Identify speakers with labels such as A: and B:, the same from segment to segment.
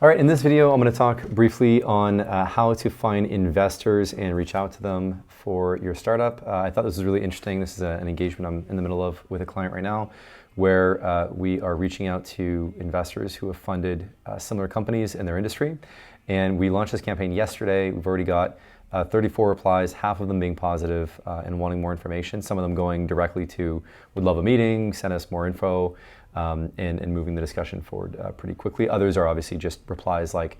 A: All right, in this video, I'm going to talk briefly on how to find investors and reach out to them for your startup. I thought this was really interesting. This is an engagement I'm in the middle of with a client right now, where we are reaching out to investors who have funded similar companies in their industry. And we launched this campaign yesterday. We've already got 34 replies, half of them being positive and wanting more information. Some of them going directly to, would love a meeting, send us more info, and moving the discussion forward pretty quickly. Others are obviously just replies like,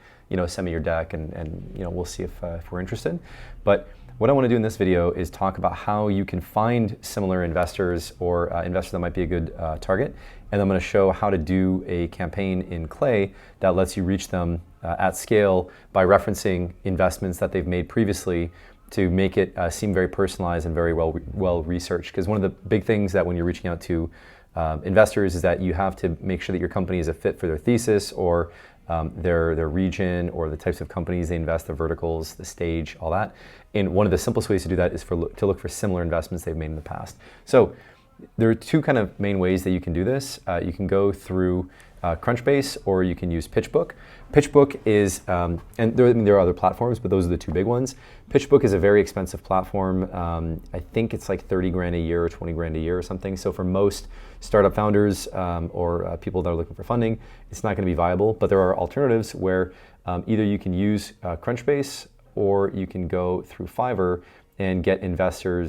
A: send me your deck and we'll see if we're interested. But what I want to do in this video is talk about how you can find similar investors or investors that might be a good target. And I'm going to show how to do a campaign in Clay that lets you reach them at scale by referencing investments that they've made previously to make it seem very personalized and very well researched. Because one of the big things that when you're reaching out to investors is that you have to make sure that your company is a fit for their thesis or their region or the types of companies they invest, the verticals, the stage, all that. And one of the simplest ways to do that is to look for similar investments they've made in the past. So there are two kind of main ways that you can do this. You can go through Crunchbase or you can use PitchBook. PitchBook is, and there are other platforms, but those are the two big ones. PitchBook is a very expensive platform. I think it's like 30 grand a year or 20 grand a year or something. So for most startup founders or people that are looking for funding, it's not going to be viable. But there are alternatives where either you can use Crunchbase or you can go through Fiverr and get investor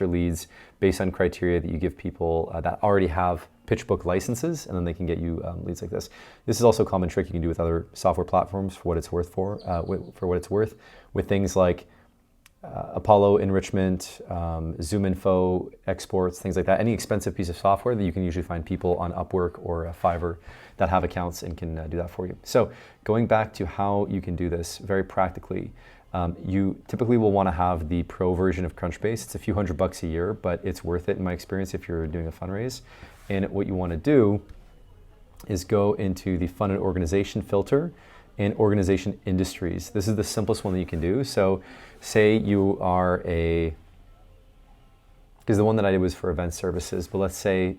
A: leads based on criteria that you give people that already have PitchBook licenses, and then they can get you leads like this. This is also a common trick you can do with other software platforms for what it's worth for what it's worth, with things like Apollo enrichment, Zoom info exports, things like that. Any expensive piece of software that you can usually find people on Upwork or Fiverr that have accounts and can do that for you. So going back to how you can do this very practically, you typically will want to have the pro version of Crunchbase. It's a few $100 a year, but it's worth it in my experience if you're doing a fundraise. And what you want to do is go into the fund and organization filter and organization industries. This is the simplest one that you can do. So say you are because the one that I did was for event services, but let's say,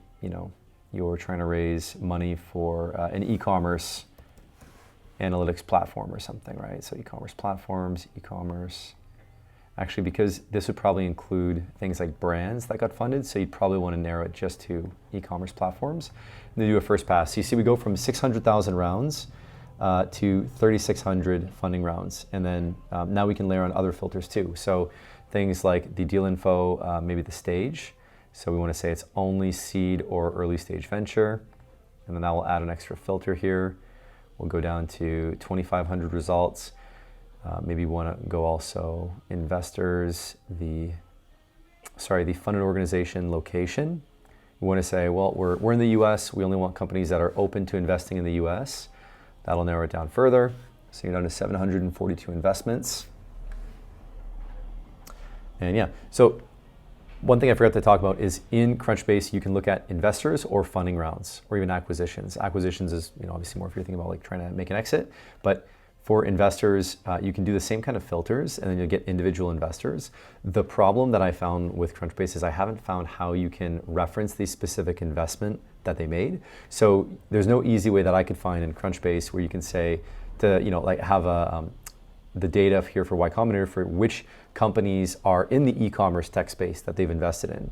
A: you're trying to raise money for an e-commerce analytics platform or something, right? So e-commerce platforms, actually, because this would probably include things like brands that got funded, so you'd probably want to narrow it just to e-commerce platforms. And then do a first pass. So you see we go from 600,000 rounds to 3,600 funding rounds. And then now we can layer on other filters too. So things like the deal info, maybe the stage. So we want to say it's only seed or early stage venture. And then that will add an extra filter here. We'll go down to 2,500 results. Maybe we want to go also investors, the funded organization location. We want to say, well, we're in the US. We only want companies that are open to investing in the US. That'll narrow it down further. So you're down to 742 investments. And yeah, so one thing I forgot to talk about is in Crunchbase, you can look at investors or funding rounds or even acquisitions. Acquisitions is obviously more if you're thinking about like trying to make an exit, but for investors, you can do the same kind of filters and then you'll get individual investors. The problem that I found with Crunchbase is I haven't found how you can reference the specific investment that they made. So there's no easy way that I could find in Crunchbase where you can say to, like have the data here for Y Combinator for which companies are in the e-commerce tech space that they've invested in.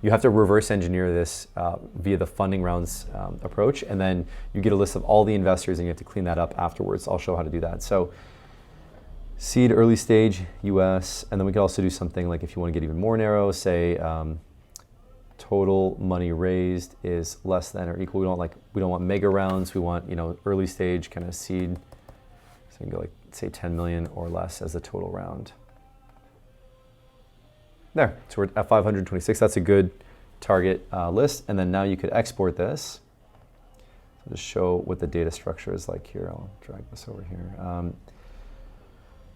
A: You have to reverse engineer this via the funding rounds approach, and then you get a list of all the investors and you have to clean that up afterwards. I'll show how to do that. So seed, early stage, US, and then we could also do something like if you want to get even more narrow, say total money raised is less than or equal. We don't want mega rounds. We want early stage kind of seed. So you can go like say 10 million or less as the total round. There, so we're at 526. That's a good target list. And then now you could export this. So just show what the data structure is like here. I'll drag this over here.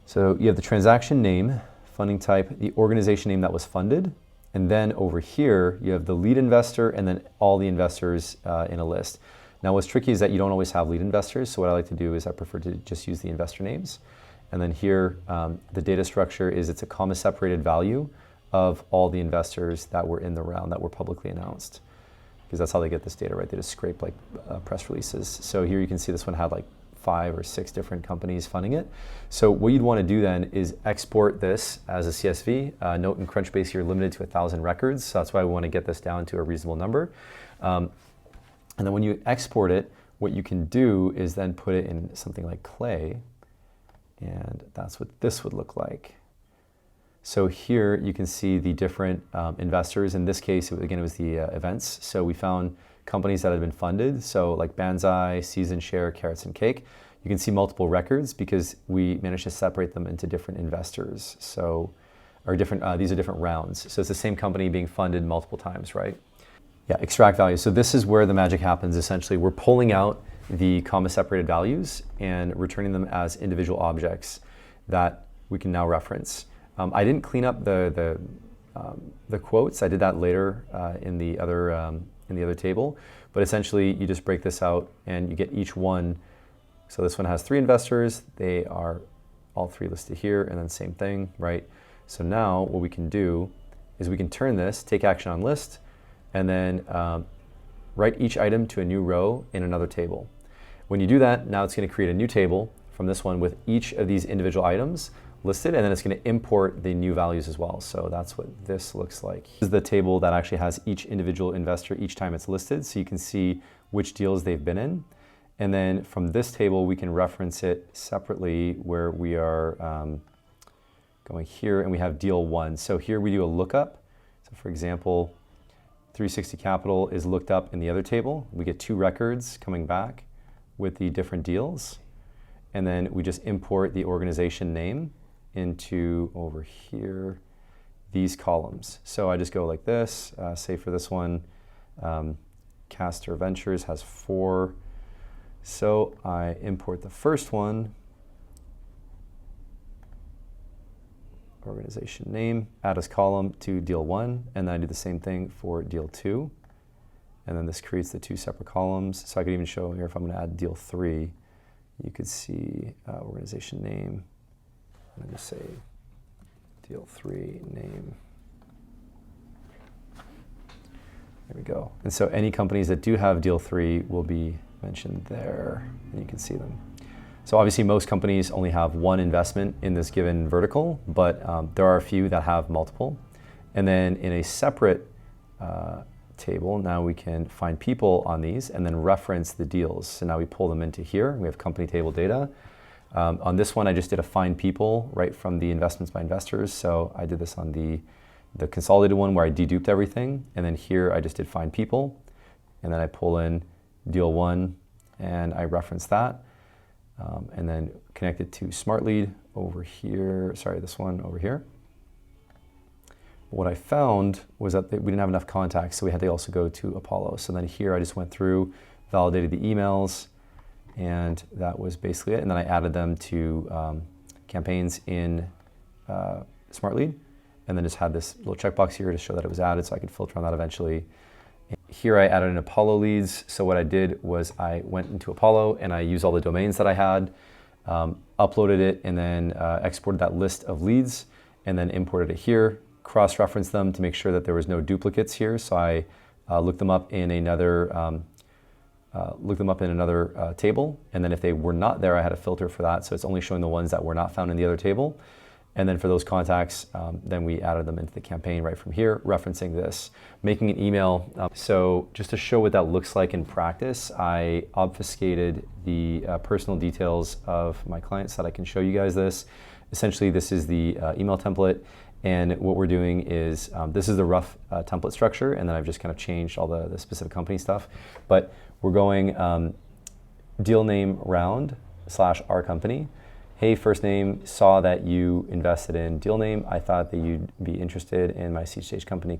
A: So you have the transaction name, funding type, the organization name that was funded. And then over here, you have the lead investor and then all the investors in a list. Now what's tricky is that you don't always have lead investors. So what I like to do is I prefer to just use the investor names. And then here, the data structure is it's a comma separated value of all the investors that were in the round that were publicly announced. Because that's how they get this data, right? They just scrape like press releases. So here you can see this one had like 5 or 6 different companies funding it. So what you'd want to do then is export this as a CSV. Note in Crunchbase you're limited to 1,000 records, so that's why we want to get this down to a reasonable number. And then when you export it, what you can do is then put it in something like Clay, and that's what this would look like. So here you can see the different investors. In this case, again, it was the events. So we found companies that had been funded. So like Banzai, Season Share, Carrots and Cake. You can see multiple records because we managed to separate them into different investors. So, or different, these are different rounds. So it's the same company being funded multiple times, right? Yeah, extract value. So this is where the magic happens. Essentially, we're pulling out the comma separated values and returning them as individual objects that we can now reference. I didn't clean up the quotes. I did that later in the other table. But essentially, you just break this out and you get each one. So this one has 3 investors. They are all 3 listed here, and then same thing, right? So now what we can do is we can turn this, take action on list, and then write each item to a new row in another table. When you do that, now it's going to create a new table from this one with each of these individual items listed, and then it's going to import the new values as well. So that's what this looks like. This is the table that actually has each individual investor each time it's listed, so you can see which deals they've been in. And then from this table, we can reference it separately where we are going here and we have deal 1. So here we do a lookup. So for example, 360 Capital is looked up in the other table. We get 2 records coming back with the different deals. And then we just import the organization name into over here, these columns. So I just go like this, say for this one, Castor Ventures has 4. So I import the first one, organization name, add as column to deal 1, and then I do the same thing for deal 2. And then this creates the 2 separate columns. So I could even show here if I'm going to add deal 3, you could see organization name, and then just say deal 3 name. There we go. And so any companies that do have deal 3 will be mentioned there, and you can see them. So obviously most companies only have 1 investment in this given vertical, but there are a few that have multiple. And then in a separate table, now we can find people on these and then reference the deals. So now we pull them into here. We have company table data. On this one, I just did a find people right from the investments by investors. So I did this on the consolidated one where I deduped everything. And then here I just did find people. And then I pull in deal 1 and I reference that. And then connect it to Smart Lead over here. Sorry, this one over here. What I found was that we didn't have enough contacts, so we had to also go to Apollo. So then here I just went through, validated the emails, and that was basically it. And then I added them to campaigns in Smart Lead, and then just had this little checkbox here to show that it was added so I could filter on that eventually. And here I added in Apollo leads. So what I did was I went into Apollo and I used all the domains that I had, uploaded it, and then exported that list of leads, and then imported it here. Cross-reference them to make sure that there was no duplicates here. So I looked them up in another table, and then if they were not there, I had a filter for that. So it's only showing the ones that were not found in the other table. And then for those contacts, then we added them into the campaign right from here, referencing this, making an email. So just to show what that looks like in practice, I obfuscated the personal details of my clients so that I can show you guys this. Essentially, this is the email template. And what we're doing is, this is the rough template structure, and then I've just kind of changed all the specific company stuff. But we're going deal name round / our company. Hey, first name, saw that you invested in deal name. I thought that you'd be interested in my seed stage company.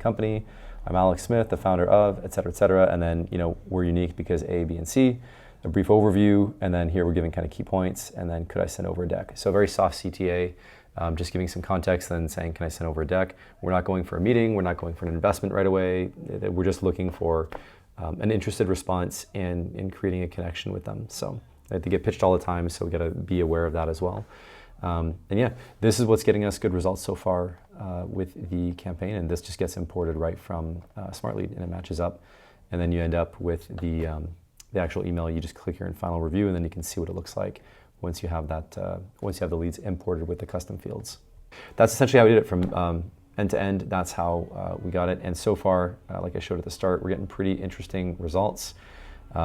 A: I'm Alex Smith, the founder of, et cetera, et cetera. And then, we're unique because A, B, and C. A brief overview, and then here we're giving kind of key points, and then could I send over a deck? So very soft CTA. Just giving some context, then saying, can I send over a deck? We're not going for a meeting. We're not going for an investment right away. We're just looking for an interested response in creating a connection with them. So they get pitched all the time, so we got to be aware of that as well. And yeah, this is what's getting us good results so far with the campaign, and this just gets imported right from Smart Lead, and it matches up. And then you end up with the the actual email, you just click here in final review, and then you can see what it looks like once you have that, once you have the leads imported with the custom fields. That's essentially how we did it from end to end. That's how we got it. And so far, like I showed at the start, we're getting pretty interesting results.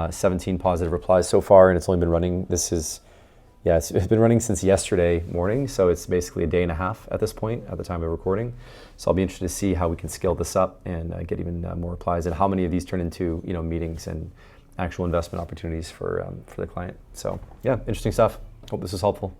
A: 17 positive replies so far, and it's only been running, it's been running since yesterday morning, so it's basically a day and a half at this point, at the time of recording. So I'll be interested to see how we can scale this up and get even more replies, and how many of these turn into meetings and actual investment opportunities for the client. So yeah, interesting stuff. Hope this is helpful.